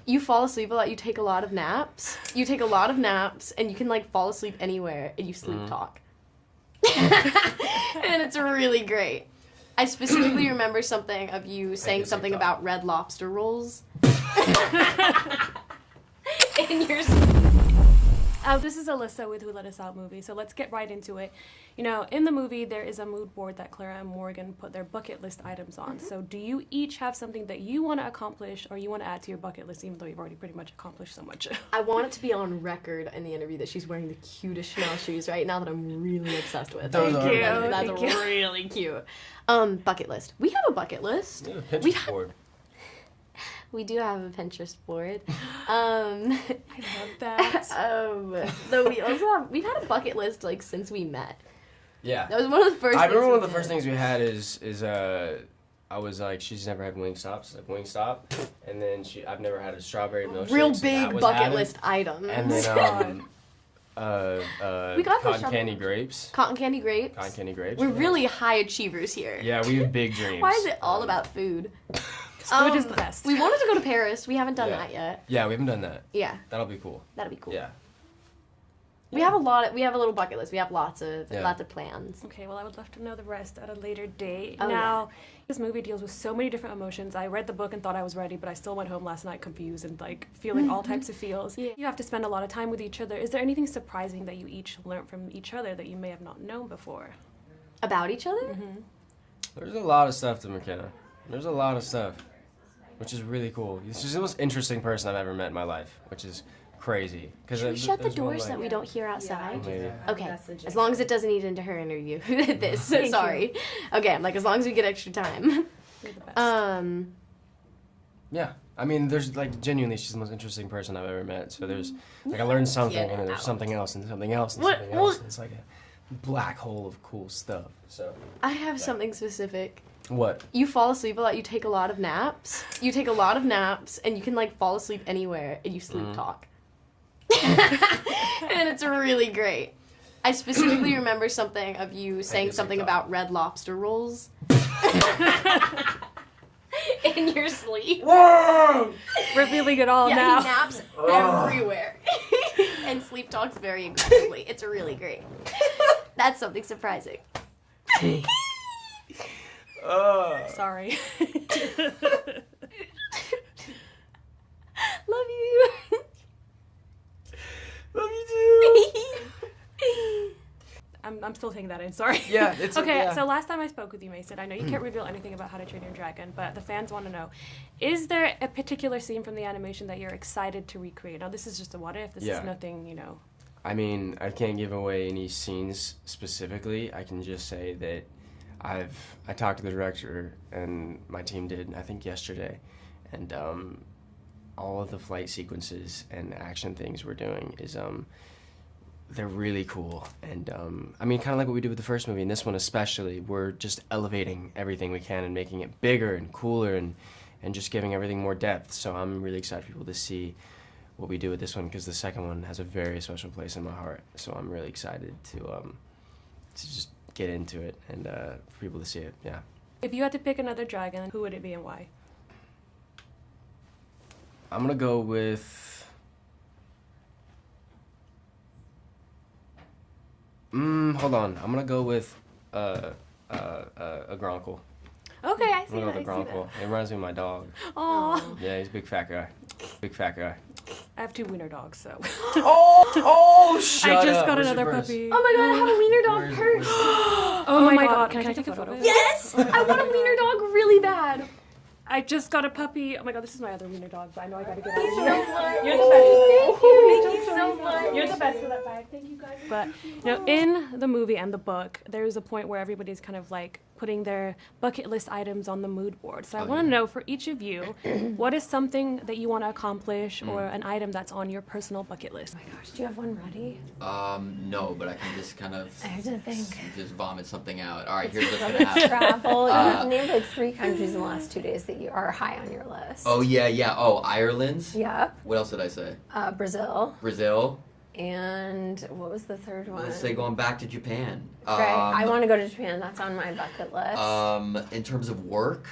You fall asleep a lot. You take a lot of naps. You take a lot of naps, and you can, like, fall asleep anywhere, and you sleep talk. And it's really great. I specifically remember something of you saying something about Red Lobster rolls. In your... This is Alyssa with Who Let Us Out movie, so let's get right into it. You know, in the movie, there is a mood board that Clara and Morgan put their bucket list items on. So do you each have something that you want to accomplish or you want to add to your bucket list, even though you've already pretty much accomplished so much? I want it to be on record in the interview that she's wearing the cutest Chanel shoes right now that I'm really obsessed with. Thank you. That's Thank you. really cute. Bucket list. We have a bucket list. Yeah, Pinterest board. We do have a Pinterest board. I love that. Though we've had a bucket list like since we met. Yeah. That was one of the first. I remember one of we the first did. things we had is I was like, she's never had Wingstops, like Wingstop, and then I've never had a strawberry milkshake. Real so that big was bucket added. list items. And then We got those cotton candy grapes. Cotton candy grapes. Cotton candy grapes. We're yeah. really high achievers here. Yeah, we have big dreams. Why is it all about food? Food is the best. We wanted to go to Paris. We haven't done that yet. Yeah, we haven't done that. Yeah, That'll be cool. that'd be cool. Yeah. We have a little bucket list. We have lots of plans. Okay, well, I would love to know the rest at a later date. Oh, now, this movie deals with so many different emotions. I read the book and thought I was ready, but I still went home last night confused and, like, feeling all types of feels. Yeah. You have to spend a lot of time with each other. Is there anything surprising that you each learned from each other that you may have not known before? About each other? Mm-hmm. There's a lot of stuff to McKenna. There's a lot of stuff, which is really cool. She's the most interesting person I've ever met in my life, which is crazy. Should we shut the doors that we don't hear outside? Maybe. Okay, as long as it doesn't eat into her interview. Sorry. Okay, I'm like, as long as we get extra time. You're the best. Yeah. I mean, there's, like, genuinely, she's the most interesting person I've ever met. So there's, like, I learned something, and then there's something else, and something else, and something else. And it's like a black hole of cool stuff. So. I have something specific. What? You fall asleep a lot. You take a lot of naps. You take a lot of naps, and you can, like, fall asleep anywhere, and you sleep talk. And it's really great. I specifically remember something of you saying something about Red Lobster rolls. In your sleep. Whoa! We're feeling it all now. He naps everywhere. And sleep talks very aggressively. It's really great. That's something surprising. Sorry. Love you. Love you too. I'm still taking that in, sorry. Yeah, it's okay. yeah. So last time I spoke with you, Mason, I know you can't reveal anything about How to Train Your Dragon, but the fans want to know, is there a particular scene from the animation that you're excited to recreate? Now, this is just a what if. This is nothing, you know. I mean, I can't give away any scenes specifically. I can just say that I talked to the director, and my team did, I think yesterday, and all of the flight sequences and action things we're doing is they're really cool. And I mean, kind of like what we did with the first movie, and this one especially, we're just elevating everything we can and making it bigger and cooler and just giving everything more depth. So I'm really excited for people to see what we do with this one, because the second one has a very special place in my heart. So I'm really excited to just get into it and for people to see it. Yeah. If you had to pick another dragon, who would it be and why? I'm gonna go with hold on. I'm gonna go with a Gronkle. Okay, I I'm see gonna that. go with a Gronkle. It reminds me of my dog. Aww. Yeah, he's a big fat guy. Big fat guy. I have 2 wiener dogs, so. Shut I just up. got Where's another your purse? Oh puppy. my god, I have a wiener dog purse. Oh my god, can I take a photo of it? Yes! I want a wiener dog really bad. I just got a puppy. Oh my god, this is my other wiener dog, but I know I gotta get out. Thank you so much. You're the best. Thank you so much. You're the best for that bag. Thank you guys. But you know, in the movie and the book, there's a point where everybody's kind of like putting their bucket list items on the mood board. So I want to know for each of you, what is something that you want to accomplish or an item that's on your personal bucket list? Oh my gosh, do you have one ready? No, but I can just kind of I have to think. just vomit something out. All right, here's what's gonna happen. Travel. You've named like 3 countries in the last 2 days that you are high on your list. Oh yeah. Oh, Ireland. Yep. What else did I say? Brazil. Brazil. And what was the third one? Let's say going back to Japan. Right. I want to go to Japan. That's on my bucket list. In terms of work,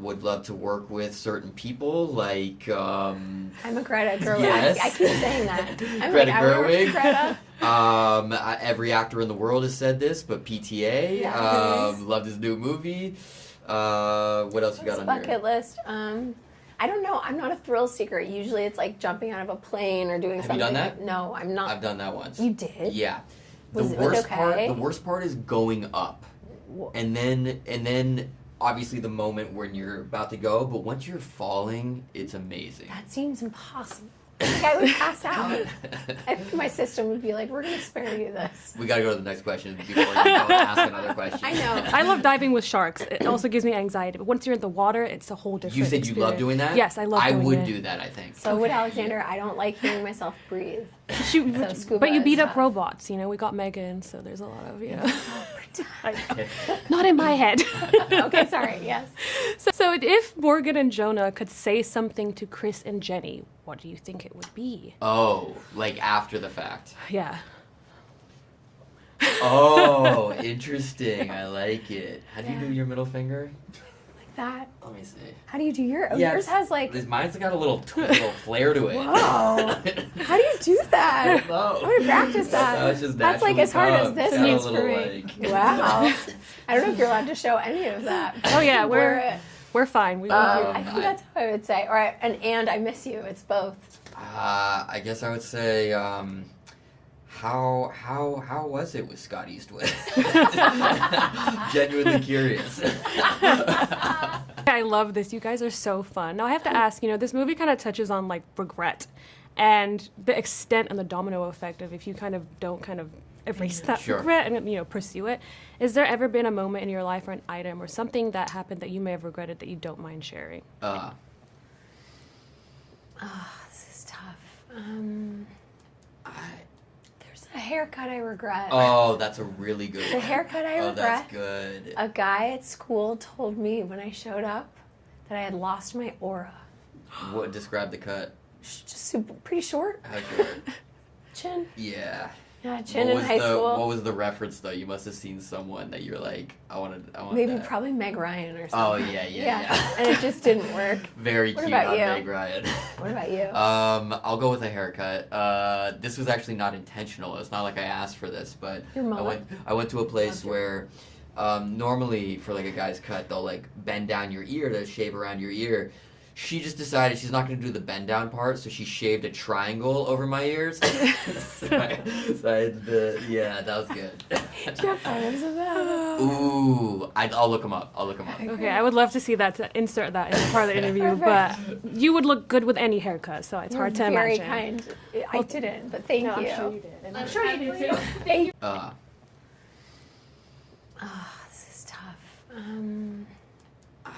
would love to work with certain people, like I'm a Greta Gerwig. Yes. I keep saying that. I'm Greta like, I work with Gerwig. Greta. Every actor in the world has said this, but PTA. Yes. Loved his new movie. What else you got on Bucket here? list. I don't know. I'm not a thrill seeker. Usually it's like jumping out of a plane or doing Have something. you done that? No, I'm not. I've done that once. You did? Yeah. Was it okay? The worst part is going up. And then obviously the moment when you're about to go, but once you're falling, it's amazing. That seems impossible. I think I would pass out. I think my system would be like, we're going to spare you this. We gotta go to the next question before you go ask another question. I know. I love diving with sharks. It also gives me anxiety. But once you're in the water, it's a whole different You said experience. you love doing that? Yes, I love doing it. I would do that, I think. So would Alexander. I don't like hearing myself breathe. Scuba But you is beat up tough. robots, you know. We got Megan, so there's a lot of, you know. Not in my head. Okay, sorry. Yes. So if Morgan and Jonah could say something to Chris and Jenny, what do you think it would be? Oh, like after the fact. Yeah. Oh, interesting. I like it. How do you do your middle finger? Like that. Let me see. How do you do your? Oh, Yeah, yours has like. Mine's got a little flair to it. Whoa. How do you do that? No. I'm gonna practice that. No, it's just That's like naturally as hard as come. this Got a needs for little, me. like- Wow. I don't know if you're allowed to show any of that. Oh yeah, We're- we're fine. We I think that's how I would say. All right, and I miss you. It's both. I guess I would say, how was it with Scott Eastwood? Genuinely curious. I love this. You guys are so fun. Now I have to ask, you know, this movie kind of touches on like regret and the extent and the domino effect of if you kind of don't kind of erase that Sure. regret and, you know, pursue it. Is there ever been a moment in your life or an item or something that happened that you may have regretted that you don't mind sharing? Oh, this is tough. There's a haircut I regret. Oh, that's a really good The one. haircut I Oh, regret. that's good. A guy at school told me when I showed up that I had lost my aura. What describe the cut? Just super, pretty short. How short? Chin. Yeah. Yeah, chin What in was high the school. What was the reference though? You must have seen someone that you're like, I want Maybe that. probably Meg Ryan or Oh something. yeah. And it just didn't work. Very What cute about on you? Meg Ryan. What about you? I'll go with a haircut. This was actually not intentional. It's not like I asked for this, but Your mullet? I went to a place where normally for like a guy's cut, they'll like bend down your ear to shave around your ear. She just decided she's not going to do the bend down part, so she shaved a triangle over my ears. Yeah, that was good. Do you have photos of that? Ooh, I'll look them up. Okay, I would love to see that, to insert that in part of the interview, but you would look good with any haircut, so it's hard to Very imagine. kind. I didn't, but thank you. I'm sure you did. I'm sure you did too. Thank you. Uh, This is tough. I,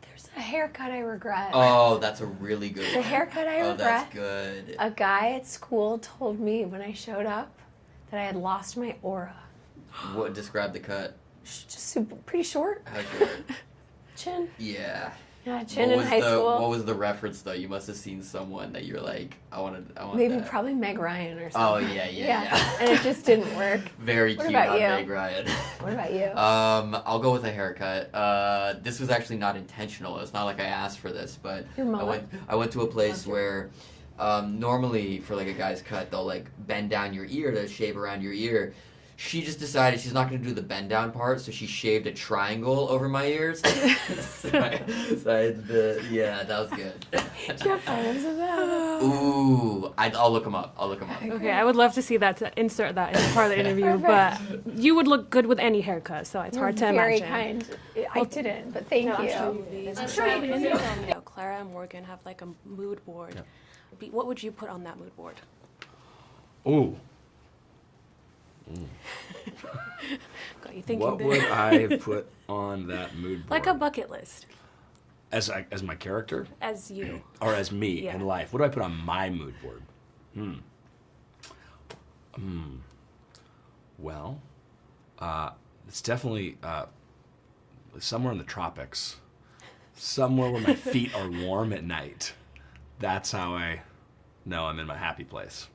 There's a haircut I regret. oh, that's a really good The one. haircut I Oh, regret. that's good. A guy at school told me when I showed up that I had lost my aura. What describe the cut? Just super, pretty short. How short? Chin. Yeah. Yeah, chin What in was high the school. What was the reference though? You must have seen someone that you're like, I want Maybe that. probably Meg Ryan or Oh something. yeah. And it just didn't work. Very What cute about on you? Meg Ryan. What about you? I'll go with a haircut. This was actually not intentional. It's not like I asked for this, but Your mullet? I went to a place where normally for like a guy's cut, they'll like bend down your ear to shave around your ear. She just decided she's not going to do the bend down part, so she shaved a triangle over my ears. Yeah, that was good. Do you have photos of that? Ooh, I'll look them up. Okay, I would love to see that, to insert that in part of the interview, but you would look good with any haircut, so it's hard to Very imagine. kind. I didn't, but thank you. I'm sure you did too. You know, Clara and Morgan have like a mood board. What would you put on that mood board? Ooh, Got you thinking what there. would I put on that mood board? Like a bucket list, as my character as you. or as me Yeah. in life? What do I put on my mood board? Well, it's definitely somewhere in the tropics, somewhere where my feet are warm at night. That's how I know I'm in my happy place.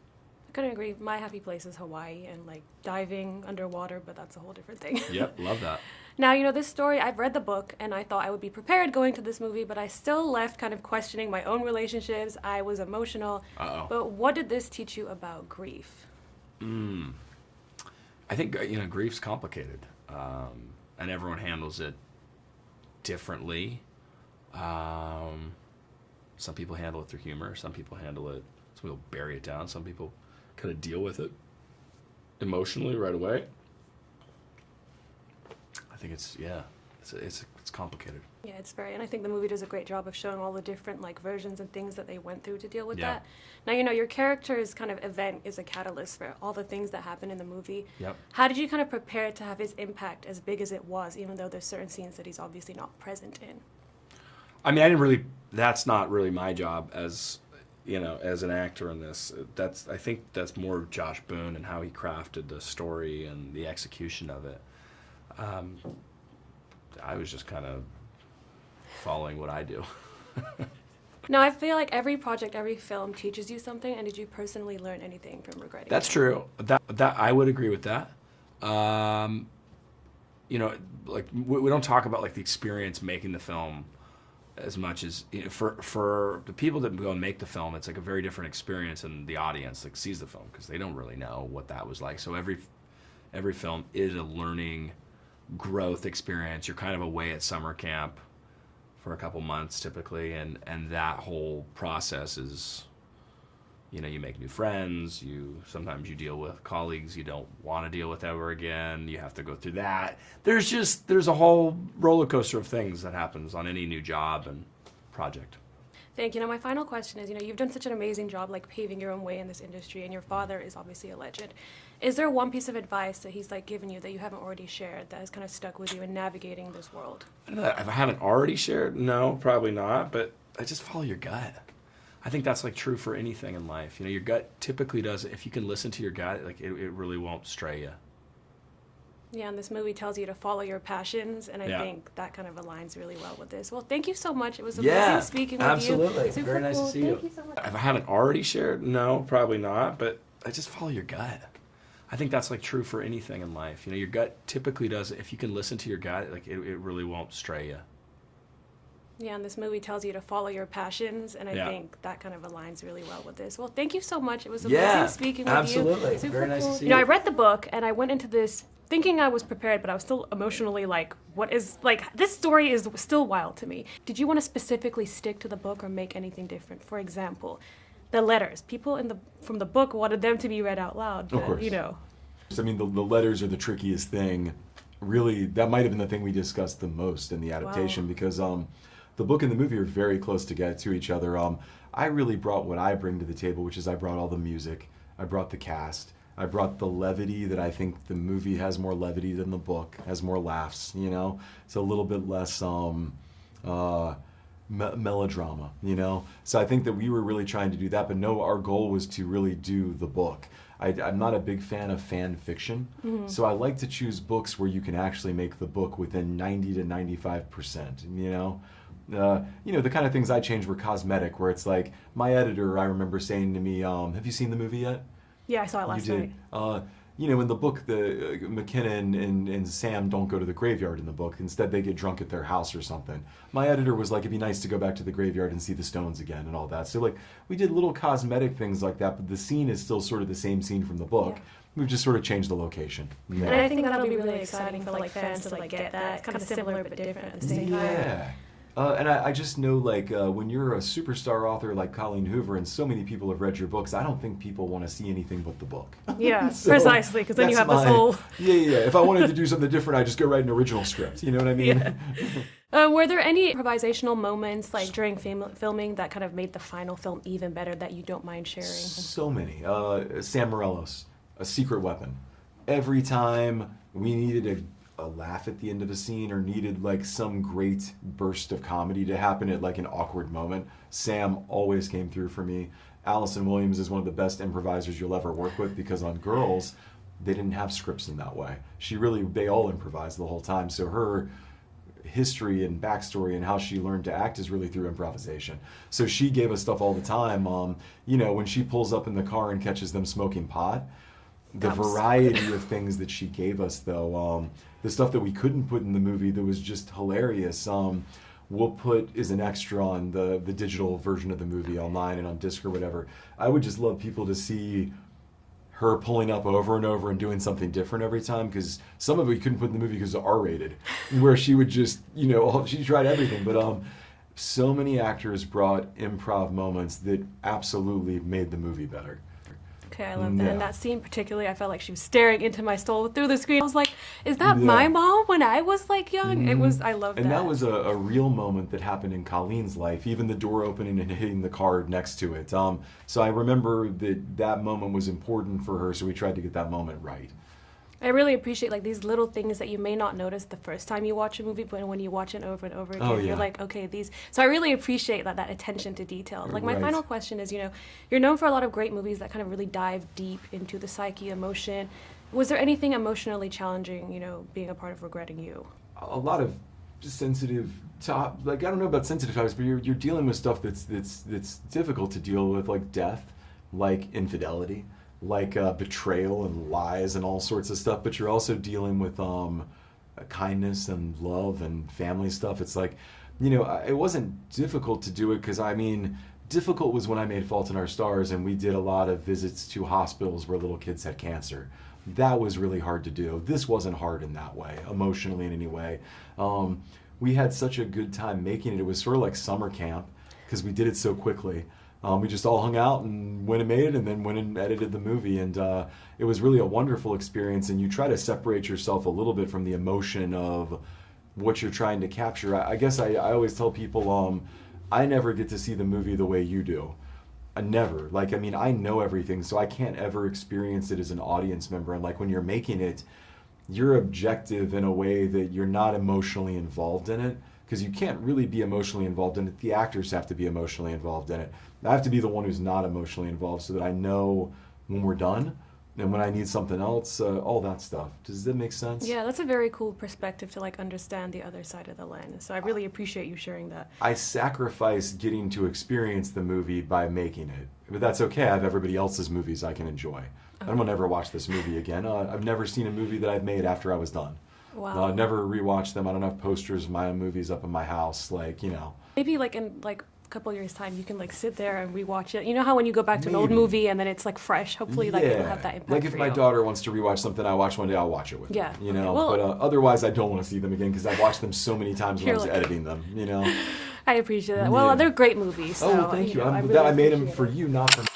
I couldn't agree. My happy place is Hawaii and like diving underwater, but that's a whole different thing. Yep, love that. Now, this story, I've read the book, and I thought I would be prepared going to this movie, but I still left kind of questioning my own relationships. I was emotional. Uh-oh. But what did this teach you about grief? I think, grief's complicated, and everyone handles it differently. Some people handle it through humor. Some people bury it down. Some people kind of deal with it emotionally right away. I think it's complicated. Yeah, it's very, and I think the movie does a great job of showing all the different versions and things that they went through to deal with that. Now, your character's kind of event is a catalyst for all the things that happen in the movie. Yep. How did you kind of prepare to have his impact as big as it was, even though there's certain scenes that he's obviously not present in? I mean, that's not really my job as an actor in this. I think that's more Josh Boone and how he crafted the story and the execution of it. I was just kind of following what I do. No, I feel like every project, every film teaches you something, and did you personally learn anything from regretting That's it? true. That I would agree with that. We don't talk about the experience making the film as much as for the people that go and make the film. It's a very different experience than the audience that sees the film, because they don't really know what that was like. So every film is a learning, growth experience. You're kind of away at summer camp for a couple months typically, and that whole process is, you make new friends, sometimes you deal with colleagues you don't want to deal with ever again. You have to go through that. There's a whole roller coaster of things that happens on any new job and project. Thank you. Now, my final question is, you've done such an amazing job paving your own way in this industry, and your father is obviously a legend. Is there one piece of advice that he's given you that you haven't already shared that has kind of stuck with you in navigating this world? I don't know, if I haven't already shared, no, probably not, but I just follow your gut. I think that's true for anything in life. Your gut typically does, if you can listen to your gut, it really won't stray you. Yeah, and this movie tells you to follow your passions, and I think that kind of aligns really well with this. Well, thank you so much. It was amazing speaking with you. Absolutely. Super Very nice cool. to see you. Thank you so much. If I haven't already shared, no, probably not, but I just follow your gut. I think that's true for anything in life. Your gut typically does, if you can listen to your gut, it really won't stray you. Yeah, and this movie tells you to follow your passions, and I think that kind of aligns really well with this. Well, thank you so much. It was amazing speaking with you. Absolutely. Super Very nice cool. to see you. I read the book, and I went into this thinking I was prepared, but I was still emotionally what is, this story is still wild to me. Did you want to specifically stick to the book or make anything different? For example, the letters. People from the book wanted them to be read out loud, but, Of course. I mean, the letters are the trickiest thing. Really, that might have been the thing we discussed the most in the adaptation, because the book and the movie are very close to each other. I really brought what I bring to the table, which is I brought all the music, I brought the cast, I brought the levity that I think the movie has more levity than the book, has more laughs, It's a little bit less melodrama, So I think that we were really trying to do that, but no, our goal was to really do the book. I'm not a big fan of fan fiction, so I like to choose books where you can actually make the book within 90 to 95%, the kind of things I changed were cosmetic, where it's my editor, I remember saying to me, have you seen the movie yet? Yeah, I saw it last night. In the book, the McKenna and Sam don't go to the graveyard in the book. Instead, they get drunk at their house or something. My editor was it'd be nice to go back to the graveyard and see the stones again and all that. So, we did little cosmetic things like that, but the scene is still sort of the same scene from the book. Yeah. We've just sort of changed the location. And I think that'll be really exciting for fans to get that. It's kind of similar but different at the same time. Yeah. And I just know, when you're a superstar author like Colleen Hoover and so many people have read your books, I don't think people want to see anything but the book. Yeah, So precisely, because then you have that's this whole... Yeah. If I wanted to do something different, I just go write an original script. You know what I mean? Yeah. Were there any improvisational moments, during filming, that kind of made the final film even better that you don't mind sharing? So many. Sam Morellos, A Secret Weapon. Every time we needed a laugh at the end of a scene or needed some great burst of comedy to happen at an awkward moment, Sam always came through for me. Allison Williams is one of the best improvisers you'll ever work with, because on Girls, they didn't have scripts in that way. They all improvised the whole time, so her history and backstory and how she learned to act is really through improvisation. So she gave us stuff all the time. When she pulls up in the car and catches them smoking pot, The variety of things that she gave us, though, the stuff that we couldn't put in the movie that was just hilarious, we'll put as an extra on the digital version of the movie online and on disc or whatever. I would just love people to see her pulling up over and over and doing something different every time, because some of it we couldn't put in the movie because it was R-rated, where she would just, she tried everything. But so many actors brought improv moments that absolutely made the movie better. Okay, I love that. And that scene particularly, I felt like she was staring into my soul through the screen. I was like, is that my mom when I was like young? I love that. And that was a real moment that happened in Colleen's life, even the door opening and hitting the card next to it. So I remember that moment was important for her, so we tried to get that moment right. I really appreciate like these little things that you may not notice the first time you watch a movie, but when you watch it over and over again, you're like, okay, these. So I really appreciate that attention to detail. Like my final question is, you're known for a lot of great movies that kind of really dive deep into the psyche, emotion. Was there anything emotionally challenging, being a part of Regretting You? A lot of sensitive I don't know about sensitive topics, but you're dealing with stuff that's difficult to deal with, like death, like infidelity, like betrayal and lies and all sorts of stuff, but you're also dealing with kindness and love and family stuff. It's like, it wasn't difficult to do it because, difficult was when I made Fault in Our Stars and we did a lot of visits to hospitals where little kids had cancer. That was really hard to do. This wasn't hard in that way, emotionally in any way. We had such a good time making it. It was sort of like summer camp because we did it so quickly. We just all hung out and went and made it and then went and edited the movie. And it was really a wonderful experience. And you try to separate yourself a little bit from the emotion of what you're trying to capture. I guess I always tell people, I never get to see the movie the way you do. I never. I know everything, so I can't ever experience it as an audience member. And when you're making it, you're objective in a way that you're not emotionally involved in it. Because you can't really be emotionally involved in it. The actors have to be emotionally involved in it. I have to be the one who's not emotionally involved so that I know when we're done and when I need something else, all that stuff. Does that make sense? Yeah, that's a very cool perspective to understand the other side of the lens. So I really appreciate you sharing that. I sacrifice getting to experience the movie by making it. But that's okay. I have everybody else's movies I can enjoy. I don't ever watch this movie again. I've never seen a movie that I've made after I was done. Wow. I never rewatched them. I don't have posters of my own movies up in my house. Maybe in a couple years' time, you can sit there and rewatch it. You know how when you go back to an old movie and then it's fresh. Hopefully, it'll have that impact. If my daughter wants to rewatch something I watched one day, I'll watch it with her. Okay. But otherwise, I don't want to see them again because I've watched them so many times when I was editing them. I appreciate that. Well, they're great movies. So, thank you. I I made them for you, not for me.